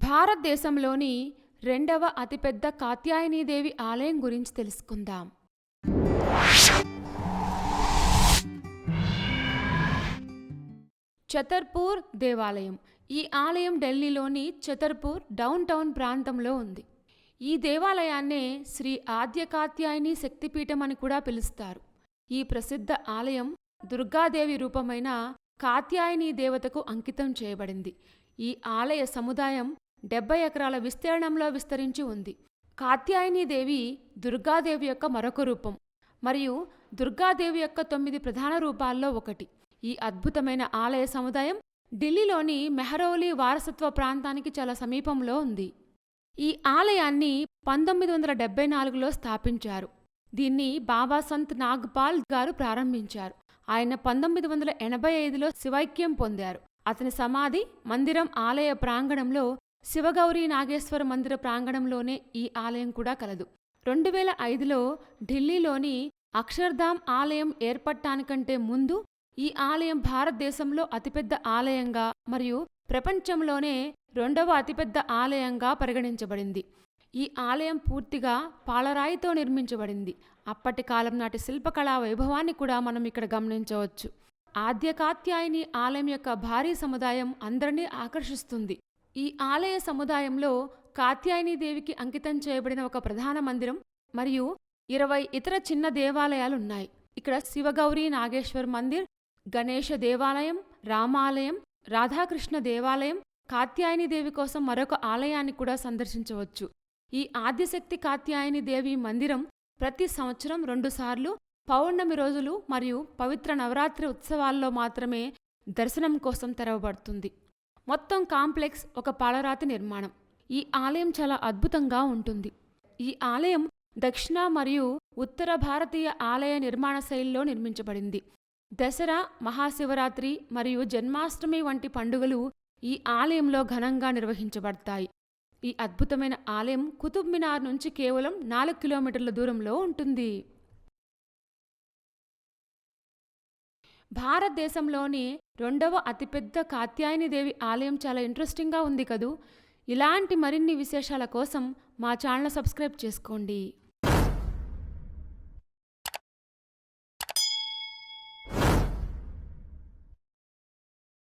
భారతదేశంలోని రెండవ అతిపెద్ద కాత్యాయనీదేవి ఆలయం గురించి తెలుసుకుందాం. ఛతర్పూర్ దేవాలయం. ఈ ఆలయం ఢిల్లీలోని ఛతర్పూర్ డౌన్ టౌన్ ప్రాంతంలో ఉంది. ఈ దేవాలయాన్నే శ్రీ ఆద్య కాత్యాయని శక్తిపీఠం అని కూడా పిలుస్తారు. ఈ ప్రసిద్ధ ఆలయం దుర్గాదేవి రూపమైన కాత్యాయని దేవతకు అంకితం చేయబడింది. ఈ ఆలయ సముదాయం 70 ఎకరాల విస్తీర్ణంలో విస్తరించి ఉంది. కాత్యాయనీదేవి దుర్గాదేవి యొక్క మరొక రూపం మరియు దుర్గాదేవి యొక్క 9 ప్రధాన రూపాల్లో ఒకటి. ఈ అద్భుతమైన ఆలయ సముదాయం ఢిల్లీలోని మెహరౌలీ వారసత్వ ప్రాంతానికి చాలా సమీపంలో ఉంది. ఈ ఆలయాన్ని 1974లో స్థాపించారు. దీన్ని బాబా సంత్ నాగ్పాల్ గారు ప్రారంభించారు. ఆయన 1985లో శివైక్యం పొందారు. అతని సమాధి మందిరం ఆలయ ప్రాంగణంలో శివగౌరీ నాగేశ్వర మందిర ప్రాంగణంలోనే ఈ ఆలయం కూడా కలదు. 2005లో ఢిల్లీలోని అక్షర్ధామ్ ఆలయం ఏర్పడటానికంటే ముందు ఈ ఆలయం భారతదేశంలో అతిపెద్ద ఆలయంగా మరియు ప్రపంచంలోనే 2వ అతిపెద్ద ఆలయంగా పరిగణించబడింది. ఈ ఆలయం పూర్తిగా పాలరాయితో నిర్మించబడింది. అప్పటి కాలం నాటి శిల్పకళా వైభవాన్ని కూడా మనం ఇక్కడ గమనించవచ్చు. ఆద్య కాత్యాయని ఆలయం యొక్క భారీ సముదాయం అందరినీ ఆకర్షిస్తుంది. ఈ ఆలయ సముదాయంలో కాత్యాయనీదేవికి అంకితం చేయబడిన ఒక ప్రధాన మందిరం మరియు 20 ఇతర చిన్న దేవాలయాలున్నాయి. ఇక్కడ శివగౌరీ నాగేశ్వర్ మందిర్, గణేష దేవాలయం, రామాలయం, రాధాకృష్ణ దేవాలయం, కాత్యాయనీదేవి కోసం మరొక ఆలయాన్ని కూడా సందర్శించవచ్చు. ఈ ఆద్యశక్తి కాత్యాయని దేవి మందిరం ప్రతి సంవత్సరం 2 సార్లు పౌర్ణమి రోజులు మరియు పవిత్ర నవరాత్రి ఉత్సవాల్లో మాత్రమే దర్శనం కోసం తెరవబడుతుంది. మొత్తం కాంప్లెక్స్ ఒక పాలరాతి నిర్మాణం. ఈ ఆలయం చాలా అద్భుతంగా ఉంటుంది. ఈ ఆలయం దక్షిణ మరియు ఉత్తర భారతీయ ఆలయ నిర్మాణ శైలిలో నిర్మించబడింది. దసరా, మహాశివరాత్రి మరియు జన్మాష్టమి వంటి పండుగలు ఈ ఆలయంలో ఘనంగా నిర్వహించబడతాయి. ఈ అద్భుతమైన ఆలయం కుతుబ్ మినార్ నుంచి కేవలం 4 కిలోమీటర్ల దూరంలో ఉంటుంది. భారతదేశంలోని 2వ అతిపెద్ద కాత్యాయనీదేవి ఆలయం చాలా ఇంట్రెస్టింగ్గా ఉంది కదూ. ఇలాంటి మరిన్ని విశేషాల కోసం మా ఛానల్ సబ్స్క్రైబ్ చేసుకోండి.